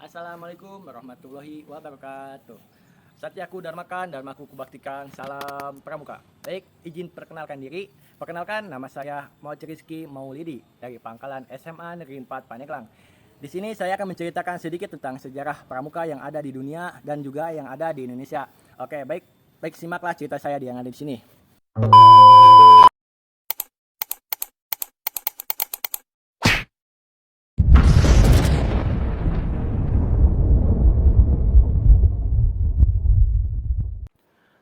Assalamualaikum warahmatullahi wabarakatuh. Satyaku Dharmakan, Dharmaku Kubaktikan, salam pramuka. Baik, izin perkenalkan diri. Perkenalkan, nama saya Muhammad Rizky Maulidi dari Pangkalan SMA Negeri 4 Paneglang. Di sini saya akan menceritakan sedikit tentang sejarah pramuka yang ada di dunia dan juga yang ada di Indonesia. Oke, baik, baik simaklah cerita saya yang ada di sini.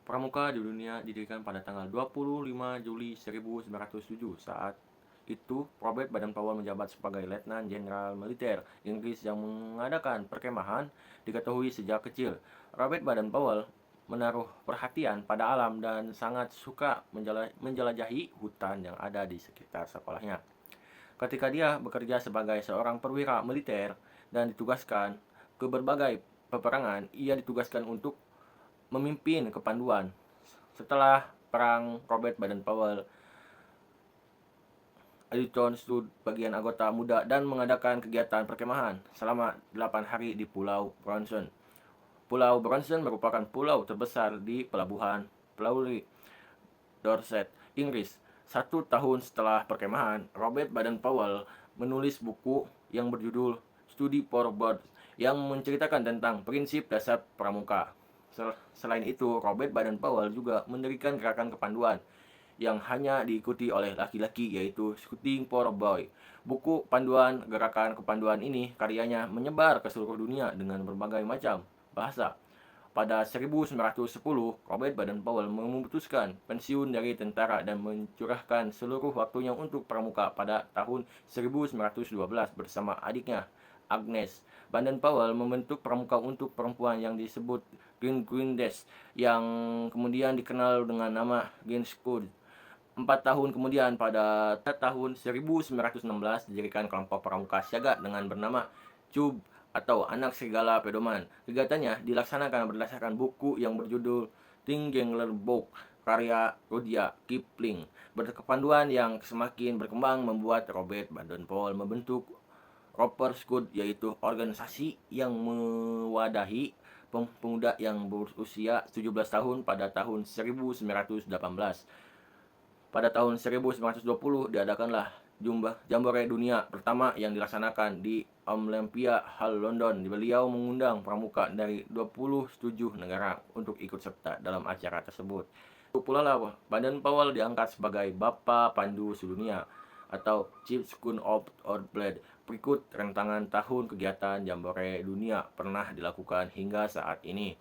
Pramuka di dunia didirikan pada tanggal 25 Juli 1907. Saat itu, Robert Baden-Powell menjabat sebagai Letnan Jenderal Militer Inggris yang mengadakan perkemahan diketahui sejak kecil. Robert Baden-Powell menaruh perhatian pada alam dan sangat suka menjelajahi hutan yang ada di sekitar sekolahnya. Ketika dia bekerja sebagai seorang perwira militer dan ditugaskan ke berbagai peperangan, ia ditugaskan untuk memimpin kepanduan. Setelah perang, Robert Baden-Powell Ayrton Stud bagian anggota muda dan mengadakan kegiatan perkemahan selama 8 hari di Pulau Bronson. Pulau Bronson merupakan pulau terbesar di pelabuhan Pulau Dorset, Inggris. 1 tahun setelah perkemahan, Robert Baden-Powell menulis buku yang berjudul Study for Board yang menceritakan tentang prinsip dasar pramuka. Selain itu, Robert Baden-Powell juga mendirikan gerakan kepanduan yang hanya diikuti oleh laki-laki, yaitu Scouting for Boy. Buku panduan gerakan kepanduan ini karyanya menyebar ke seluruh dunia dengan berbagai macam bahasa. Pada 1910, Robert Baden-Powell memutuskan pensiun dari tentara dan mencurahkan seluruh waktunya untuk pramuka pada tahun 1912 bersama adiknya, Agnes. Baden-Powell membentuk pramuka untuk perempuan yang disebut Grenades, yang kemudian dikenal dengan nama Girl Scouts. 4 tahun kemudian, pada tahun 1916, didirikan kelompok pramuka siaga dengan bernama Cub atau Anak Serigala Pedoman. Kegiatannya dilaksanakan berdasarkan buku yang berjudul Tingengler Book karya Rudyard Kipling. Berkepanduan yang semakin berkembang membuat Robert Baden-Powell membentuk Roper Scout, yaitu organisasi yang mewadahi pemuda yang berusia 17 tahun pada tahun 1918. Pada tahun 1920 diadakanlah Jambore Dunia pertama yang dilaksanakan di Olympia Hall London. Beliau mengundang pramuka dari 27 negara untuk ikut serta dalam acara tersebut. Pula lah Baden-Powell diangkat sebagai Bapa Pandu Sedunia atau Chief Scout of All Blade. Berikut rentangan tahun kegiatan Jambore Dunia pernah dilakukan hingga saat ini.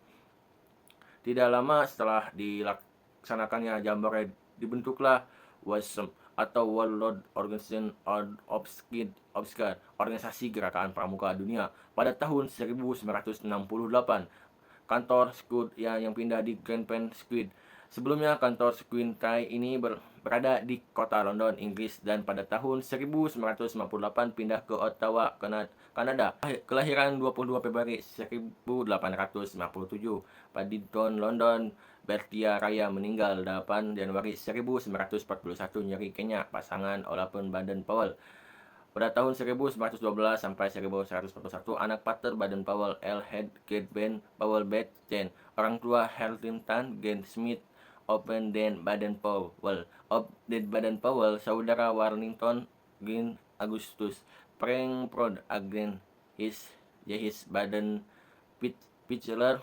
Tidak lama setelah dilaksanakannya Jambore, dibentuklah WOSM atau World Organization of Scout, organisasi gerakan pramuka dunia. Pada tahun 1968, kantor Scout yang pindah di Grand Pen Square. Sebelumnya kantor Scout ini berada di kota London, Inggris, dan pada tahun 1958 pindah ke Ottawa, Kanada. Kelahiran 22 Februari 1857, Paddington, London. Bertia Raya meninggal 8 Januari 1941 nyeri Kenya, pasangan Olapen Baden-Powell. Pada tahun 1912 sampai 1941, anak pater Baden-Powell, L. Head Ben Powell Chen. Orang tua Hartington Gen Smith Open Den Baden-Powell. Baden-Powell, saudara Warrington Gen Augustus Frank Prod Agren Jehis Baden Pitzeler.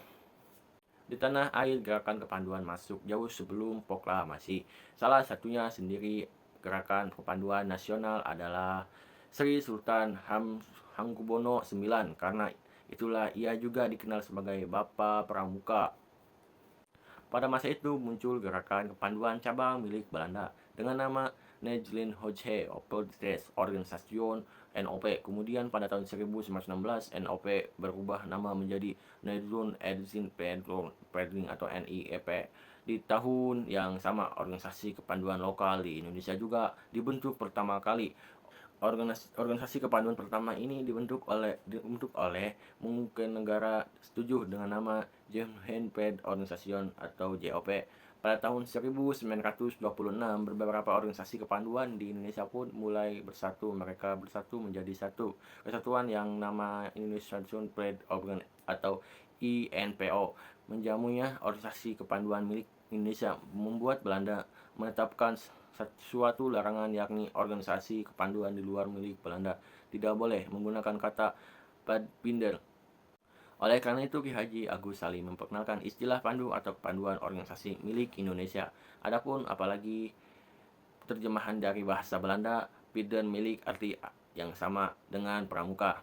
Di tanah air, gerakan kepanduan masuk jauh sebelum proklamasi. Salah satunya sendiri gerakan kepanduan nasional adalah Sri Sultan Hamengkubuwono IX. Karena itulah ia juga dikenal sebagai Bapa Pramuka. Pada masa itu muncul gerakan kepanduan cabang milik Belanda dengan nama Nederlandse Hoge Organisation NOP. Kemudian pada tahun 1916 NOP berubah nama menjadi Nederlandse Edison Pending atau NIEP. Di tahun yang sama, organisasi kepanduan lokal di Indonesia juga dibentuk pertama kali. Organisasi kepanduan pertama ini dibentuk oleh mungkin negara setuju dengan nama Joint Ped Organisation atau JOP Pada tahun 1926, beberapa organisasi kepanduan di Indonesia pun mulai bersatu. Mereka bersatu menjadi satu kesatuan yang nama Indonesian Trade Organ atau INPO. Menjamunya organisasi kepanduan milik Indonesia membuat Belanda menetapkan suatu larangan, yakni organisasi kepanduan di luar milik Belanda tidak boleh menggunakan kata Padbinder. Oleh karena itu, Ki Haji Agus Salim memperkenalkan istilah pandu atau panduan organisasi milik Indonesia. Adapun apalagi terjemahan dari bahasa Belanda, Piden milik arti yang sama dengan pramuka.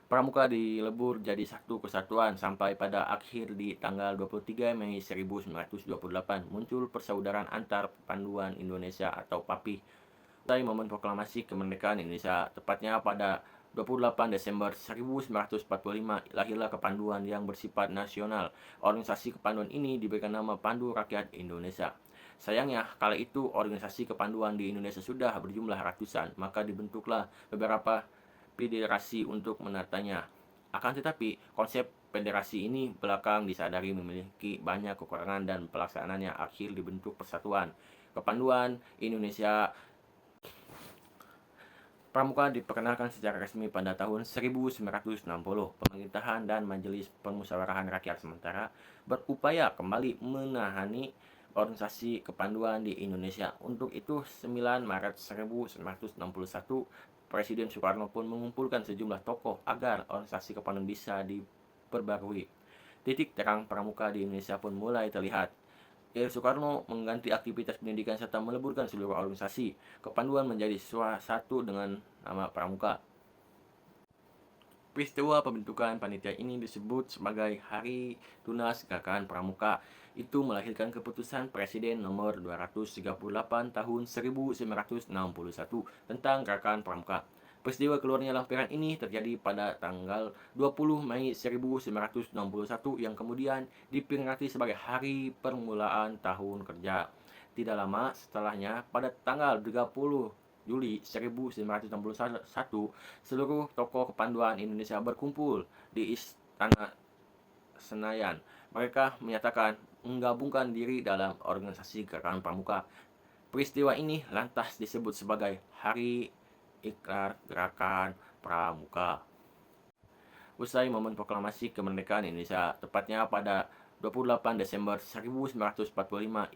Pramuka dilebur jadi satu kesatuan sampai pada akhir di tanggal 23 Mei 1928 muncul persaudaraan antar panduan Indonesia atau PAPI. Usai momen proklamasi kemerdekaan Indonesia, tepatnya pada 28 Desember 1945, lahirlah kepanduan yang bersifat nasional. Organisasi kepanduan ini diberikan nama Pandu Rakyat Indonesia. Sayangnya, kala itu organisasi kepanduan di Indonesia sudah berjumlah ratusan, maka dibentuklah beberapa federasi untuk menatanya. Akan tetapi, konsep federasi ini belakang disadari memiliki banyak kekurangan dan pelaksanaannya akhir dibentuk Persatuan Kepanduan Indonesia. Pramuka diperkenalkan secara resmi pada tahun 1960. Pemerintahan dan Majelis Permusyawaratan Rakyat sementara berupaya kembali menahani organisasi kepanduan di Indonesia. Untuk itu, 9 Maret 1961, Presiden Soekarno pun mengumpulkan sejumlah tokoh agar organisasi kepanduan bisa diperbarui. Titik terang pramuka di Indonesia pun mulai terlihat. Soekarno mengganti aktivitas pendidikan serta meleburkan seluruh organisasi kepanduan menjadi satu dengan nama Pramuka. Peristiwa pembentukan panitia ini disebut sebagai Hari Tunas Gerakan Pramuka. Itu melahirkan keputusan Presiden nomor 238 tahun 1961 tentang Gerakan Pramuka. Peristiwa keluarnya lampiran ini terjadi pada tanggal 20 Mei 1961 yang kemudian diperingati sebagai Hari Permulaan Tahun Kerja. Tidak lama setelahnya, pada tanggal 30 Juli 1961, seluruh tokoh kepanduan Indonesia berkumpul di Istana Senayan. Mereka menyatakan menggabungkan diri dalam organisasi Gerakan Pramuka. Peristiwa ini lantas disebut sebagai Hari Ikrar Gerakan Pramuka. Usai momen proklamasi kemerdekaan Indonesia, tepatnya pada 28 Desember 1945,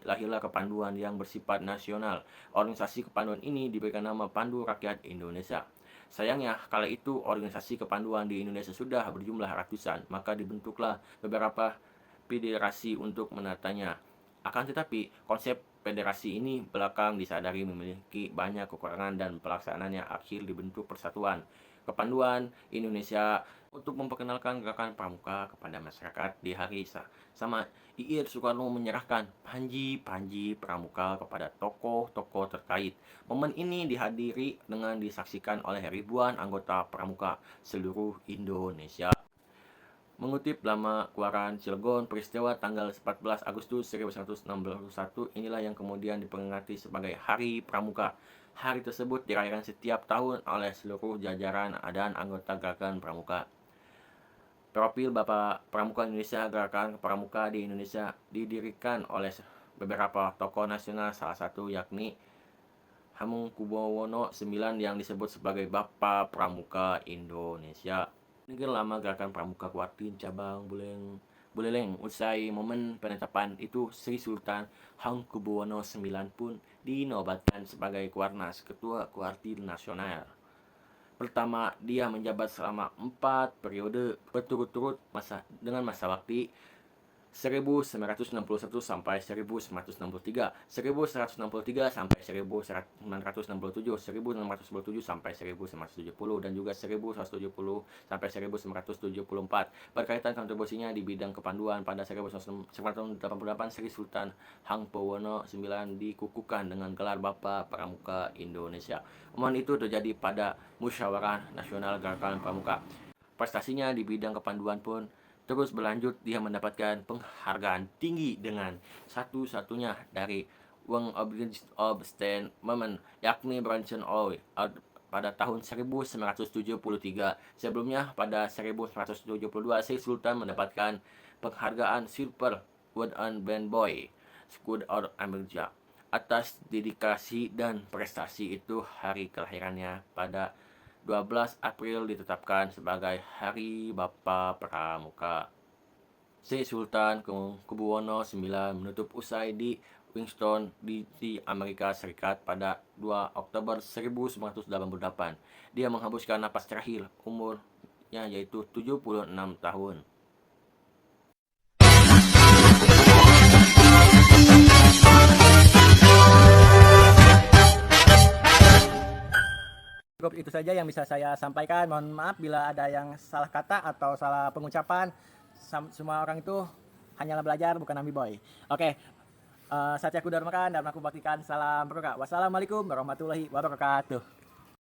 lahirlah kepanduan yang bersifat nasional. Organisasi kepanduan ini diberikan nama Pandu Rakyat Indonesia. Sayangnya, kala itu organisasi kepanduan di Indonesia sudah berjumlah ratusan, maka dibentuklah beberapa federasi untuk menatanya. Akan tetapi, konsep federasi ini belakang disadari memiliki banyak kekurangan dan pelaksanaannya akhir dibentuk Persatuan Kepanduan Indonesia untuk memperkenalkan gerakan pramuka kepada masyarakat. Di hari sama, Soekarno menyerahkan panji-panji pramuka kepada tokoh-tokoh terkait. Momen ini dihadiri dengan disaksikan oleh ribuan anggota pramuka seluruh Indonesia. Mengutip Lama Kuaran Cilegon, peristiwa tanggal 14 Agustus 1961 inilah yang kemudian diperingati sebagai Hari Pramuka. Hari tersebut dirayakan setiap tahun oleh seluruh jajaran dan anggota Gerakan Pramuka. Profil Bapak Pramuka Indonesia. Gerakan Pramuka di Indonesia didirikan oleh beberapa tokoh nasional, salah satu yakni Hamengkubuwono IX yang disebut sebagai Bapak Pramuka Indonesia. Negeri lama Gerakan Pramuka Kuartin Cabang Buleleng. Usai momen penetapan itu, Sri Sultan Hamengkubuwono IX pun dinobatkan sebagai Kuarnas, Ketua Kuartin Nasional. Pertama, dia menjabat selama 4 periode berturut-turut dengan masa bakti 1961 sampai 1963, 1163 sampai 1967, 1697 sampai 1970, dan juga 1170 sampai 1974. Berkaitan kontribusinya di bidang kepanduan, pada 1988 Sri Sultan Hamengkubuwono IX dikukuhkan dengan gelar Bapak Pramuka Indonesia. Momen itu terjadi pada Musyawarah Nasional Gerakan Pramuka. Prestasinya di bidang kepanduan pun terus berlanjut. Dia mendapatkan penghargaan tinggi dengan satu-satunya dari Wang of Stand Moment, yakni Bronze Award pada tahun 1973. Sebelumnya pada 1972 Sri Sultan mendapatkan penghargaan Silver Woodon Band Boy, Squad Out America. Atas dedikasi dan prestasi itu, hari kelahirannya pada 12 April ditetapkan sebagai Hari Bapa Pramuka. Sri Sultan Kubuwono IX menutup usai di Winston DC, Amerika Serikat pada 2 Oktober 1988. Dia menghembuskan napas terakhir, umurnya yaitu 76 tahun. Cukup itu saja yang bisa saya sampaikan. Mohon maaf bila ada yang salah kata atau salah pengucapan. Semua orang itu hanyalah belajar, bukan ambiboy. Oke, Satya Kudharmakan dan aku baktikan salam berkah. Wassalamualaikum warahmatullahi wabarakatuh.